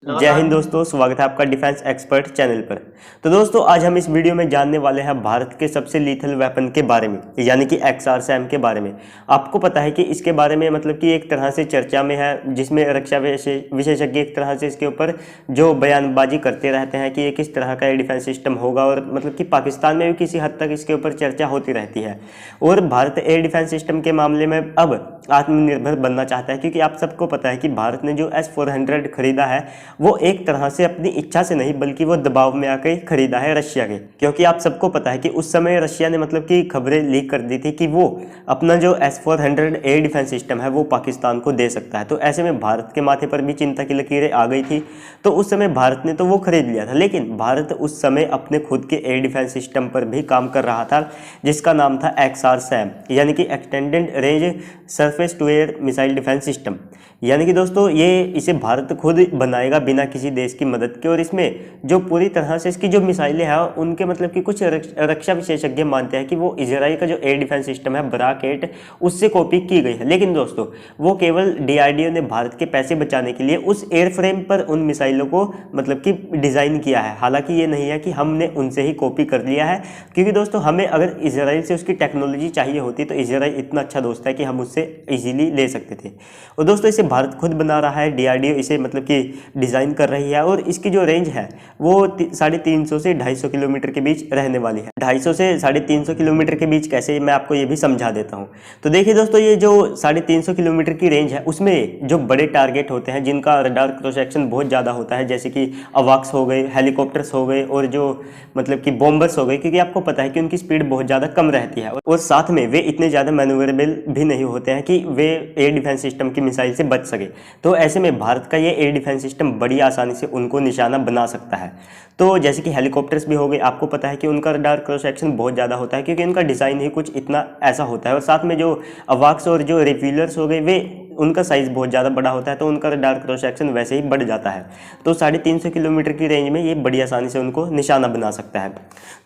जय हिंद दोस्तों, स्वागत है आपका डिफेंस एक्सपर्ट चैनल पर। तो दोस्तों आज हम इस वीडियो में जानने वाले हैं भारत के सबसे लीथल वेपन के बारे में, यानी कि XRSAM के बारे में। आपको पता है कि इसके बारे में मतलब कि एक तरह से चर्चा में है, जिसमें रक्षा विशेषज्ञ एक तरह से इसके ऊपर जो बयानबाजी करते रहते हैं कि ये किस तरह का डिफेंस सिस्टम होगा, और मतलब कि पाकिस्तान में भी किसी हद तक इसके ऊपर चर्चा होती रहती है। और भारत एयर डिफेंस सिस्टम के मामले में अब आत्मनिर्भर बनना चाहता है, क्योंकि आप सबको पता है कि भारत ने जो S-400 खरीदा है वो एक तरह से अपनी इच्छा से नहीं, बल्कि वो दबाव में आकर खरीदा है रशिया के। क्योंकि आप सबको पता है कि उस समय रशिया ने मतलब कि खबरें लीक कर दी थी कि वो अपना जो S-400 एयर डिफेंस सिस्टम है वो पाकिस्तान को दे सकता है। तो ऐसे में भारत के माथे पर भी चिंता की लकीरें आ गई थी। तो उस समय भारत ने तो वो खरीद लिया था, लेकिन भारत उस समय अपने खुद के एयर डिफेंस सिस्टम पर भी काम कर रहा था, जिसका नाम था XRSAM, यानी कि extended range surface to air missile defence system. यानी कि दोस्तों ये इसे भारत खुद बनाएगा बिना किसी देश की मदद के। और इसमें जो पूरी तरह से इसकी जो मिसाइलें हैं उनके मतलब कि कुछ रक्षा विशेषज्ञ मानते हैं कि वो इजराइल का जो एयर डिफेंस सिस्टम है ब्राकेट, उससे कॉपी की गई है। लेकिन दोस्तों वो केवल DRDO ने भारत के पैसे बचाने के लिए उस एयरफ्रेम पर उन मिसाइलों को मतलब कि डिज़ाइन किया है। हालांकि ये नहीं है कि हमने उनसे ही कॉपी कर लिया है, क्योंकि दोस्तों हमें अगर इजराइल से उसकी टेक्नोलॉजी चाहिए होती तो इजराइल इतना अच्छा दोस्त है कि हम उससे इजीली ले सकते थे। और दोस्तों इसे भारत खुद बना रहा है, DRDO इसे मतलब कि डिज़ाइन कर रही है। और इसकी जो रेंज है वो 350 से 250 किलोमीटर के बीच रहने वाली है। 250 से 350 किलोमीटर के बीच कैसे, मैं आपको ये भी समझा देता हूँ। तो देखिए दोस्तों, ये जो 350 किलोमीटर की रेंज है उसमें जो बड़े टारगेट होते हैं जिनका रडार क्रॉस सेक्शन बहुत ज़्यादा होता है, जैसे कि अवाक्स हो गए, हेलीकॉप्टर्स हो गए, और जो मतलब कि बॉम्बर्स हो गए, क्योंकि आपको पता है कि उनकी स्पीड बहुत ज़्यादा कम रहती है और साथ में वे इतने ज़्यादा मैन्यूवरेबल भी नहीं होते हैं कि वे एयर डिफेंस सिस्टम की मिसाइल से बच सके। तो ऐसे में भारत का ये एयर डिफेंस सिस्टम बड़ी आसानी से उनको निशाना बना सकता है। तो जैसे कि हेलीकॉप्टर्स भी हो गए, आपको पता है कि उनका रडार क्रॉस सेक्शन बहुत ज़्यादा होता है, क्योंकि उनका डिज़ाइन ही कुछ इतना ऐसा होता है। और साथ में जो अवाक्स और जो रिफ्यूलर्स हो गए, वे उनका साइज़ बहुत ज़्यादा बड़ा होता है, तो उनका रडार क्रॉस सेक्शन वैसे ही बढ़ जाता है। तो 350 किलोमीटर की रेंज में ये बड़ी आसानी से उनको निशाना बना सकता है।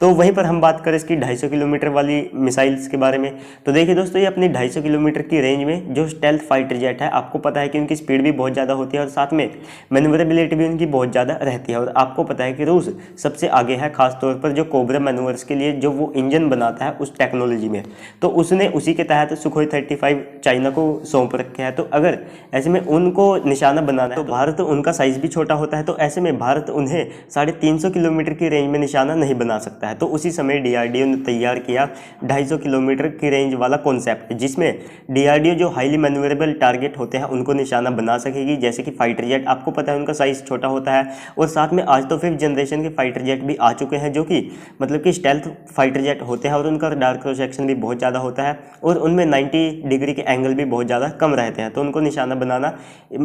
तो वहीं पर हम बात करें इसकी 250 किलोमीटर वाली मिसाइल्स के बारे में। तो देखिए दोस्तों, ये अपनी 250 किलोमीटर की रेंज में जो स्टेल्थ फाइटर जेट है, आपको पता है कि उनकी स्पीड भी बहुत ज़्यादा होती है और साथ में मैन्यूवरेबिलिटी भी उनकी बहुत ज़्यादा रहती है। और आपको पता है कि रूस सबसे आगे है, खासतौर पर जो कोबरा मैनूवर्स के लिए जो वो इंजन बनाता है उस टेक्नोलॉजी में। तो उसने उसी के तहत सुखोई 35 चाइना को सौंप रखे हैं। तो अगर ऐसे में उनको निशाना बनाना है तो भारत उनका साइज भी छोटा होता है, तो ऐसे में भारत उन्हें 350 किलोमीटर की रेंज में निशाना नहीं बना सकता है। तो उसी समय DRDO ने तैयार किया 250 किलोमीटर की रेंज वाला कॉन्सेप्ट, जिसमें DRDO जो हाईली मैन्यूवरेबल टारगेट होते हैं उनको निशाना बना सकेगी। जैसे कि फाइटर जेट, आपको पता है उनका साइज छोटा होता है, और साथ में आज तो 5th जनरेशन के फाइटर जेट भी आ चुके हैं, जो कि मतलब कि स्टेल्थ फाइटर जेट होते हैं, और उनका रडार क्रॉस सेक्शन भी बहुत ज़्यादा होता है, और उनमें 90 डिग्री के एंगल भी बहुत ज़्यादा कम रहते हैं। तो उनको निशाना बनाना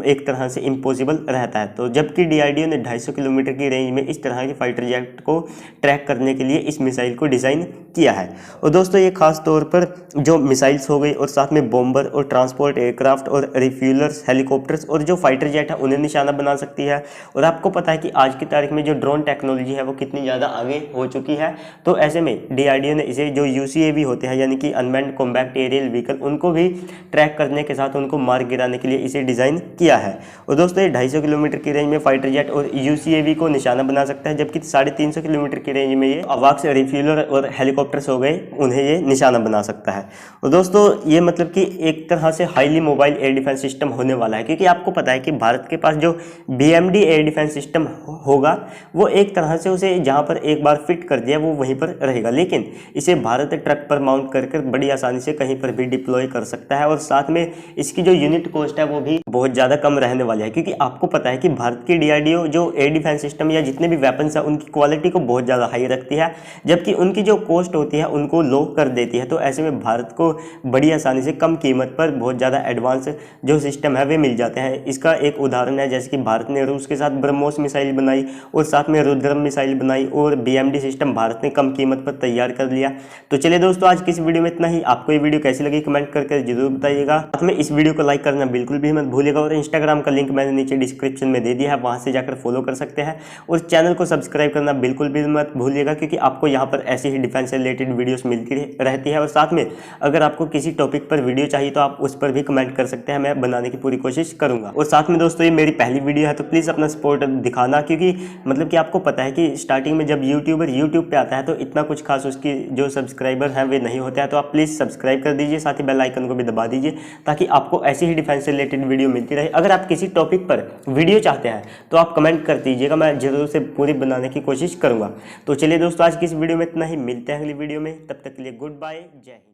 एक तरह से इम्पॉसिबल रहता है। तो जबकि DRDO ने 250 किलोमीटर की रेंज में इस तरह के फाइटर जेट को ट्रैक करने के लिए इस मिसाइल को डिज़ाइन किया है। और दोस्तों ये खास तौर पर जो मिसाइल्स हो गई, और साथ में बॉम्बर और ट्रांसपोर्ट एयरक्राफ्ट और रिफ्यूलर्स, हेलीकॉप्टर्स और जो फाइटर जेट है उन्हें निशाना बना सकती है। और आपको पता है कि आज की तारीख में जो ड्रोन टेक्नोलॉजी है वो कितनी ज़्यादा आगे हो चुकी है। तो ऐसे में DRDO ने इसे जो UCAV होते हैं, यानी कि अनमैन्ड कॉम्बैट एरियल व्हीकल, उनको भी ट्रैक करने के साथ उनको मार गिराने के लिए इसे डिज़ाइन किया है। और दोस्तों ये 250 किलोमीटर की रेंज में फाइटर जेट और UCAV को निशाना बना सकता है, जबकि 350 किलोमीटर की रेंज में ये अवाक्स, रिफ्यूलर और हेलीकॉप्टर्स हो गए, उन्हें ये निशाना बना सकता है। और दोस्तों ये मतलब कि एक तरह से highly mobile air defence system होने वाला है, क्योंकि आपको पता है कि भारत के पास जो BMD एयर डिफेंस सिस्टम होगा वो एक तरह से उसे जहाँ पर एक बार फिट कर दिया वो वहीं पर रहेगा, लेकिन इसे भारत ट्रक पर माउंट कर बड़ी आसानी से कहीं पर भी डिप्लॉय कर सकता है। और साथ में इसकी जो यूनिट कॉस्ट है वो भी बहुत ज़्यादा कम रहने वाली है, क्योंकि आपको पता है कि भारत की DRDO जो एयर डिफेंस सिस्टम या जितने भी वेपन्स है उनकी क्वालिटी को बहुत ज़्यादा हाई रखती है, जबकि उनकी जो कॉस्ट होती है उनको लो कर देती है। तो ऐसे में भारत को बड़ी आसानी से कम कीमत पर बहुत ज़्यादा एडवांस जो सिस्टम है वे मिल जाते हैं। इसका एक उदाहरण है, जैसे कि भारत ने रूस के साथ ब्रह्मोस मिसाइल बनाई और साथ में रुद्रम मिसाइल बनाई, और BMD सिस्टम भारत ने कम कीमत पर तैयार कर लिया। तो चलिए दोस्तों, आज की इस वीडियो में इतना ही। आपको ये वीडियो कैसी लगी कमेंट करके जरूर बताइएगा। साथ में इस वीडियो को लाइक करना बिल्कुल भी मत भूलिएगा और इंस्टाग्राम का लिंक मैंने नीचे डिस्क्रिप्शन में दे दिया है, वहाँ से जाकर फॉलो कर सकते हैं और चैनल को सब्सक्राइब करना बिल्कुल भी मत भूलिएगा, क्योंकि आपको यहाँ पर ऐसी ही डिफेंस से रिलेटेड वीडियोस मिलती रहती है। और साथ में अगर आपको किसी टॉपिक पर वीडियो चाहिए तो आप उस पर भी कमेंट कर सकते हैं, मैं बनाने की पूरी कोशिश करूंगा। और साथ में दोस्तों ये मेरी पहली वीडियो है तो प्लीज़ अपना सपोर्ट दिखाना, क्योंकि मतलब कि आपको पता है कि स्टार्टिंग में जब यूट्यूबर यूट्यूब पे आता है तो इतना कुछ खास उसकी जो सब्सक्राइबर हैं वे नहीं होते हैं। तो आप प्लीज़ सब्सक्राइब कर दीजिए, साथ ही बेल आइकन को भी दबा दीजिए ताकि आपको ऐसी ही डिफेंस से रिलेटेड वीडियो मिलती रहे। अगर आप किसी टॉपिक पर वीडियो चाहते हैं तो आप कमेंट कर दीजिएगा, मैं जरूर से पूरी बनाने की कोशिश करूंगा। तो चलिए दोस्तों आज की इस वीडियो में इतना ही, मिलते हैं अगली वीडियो में, तब तक के लिए गुड बाय, जय हिंद।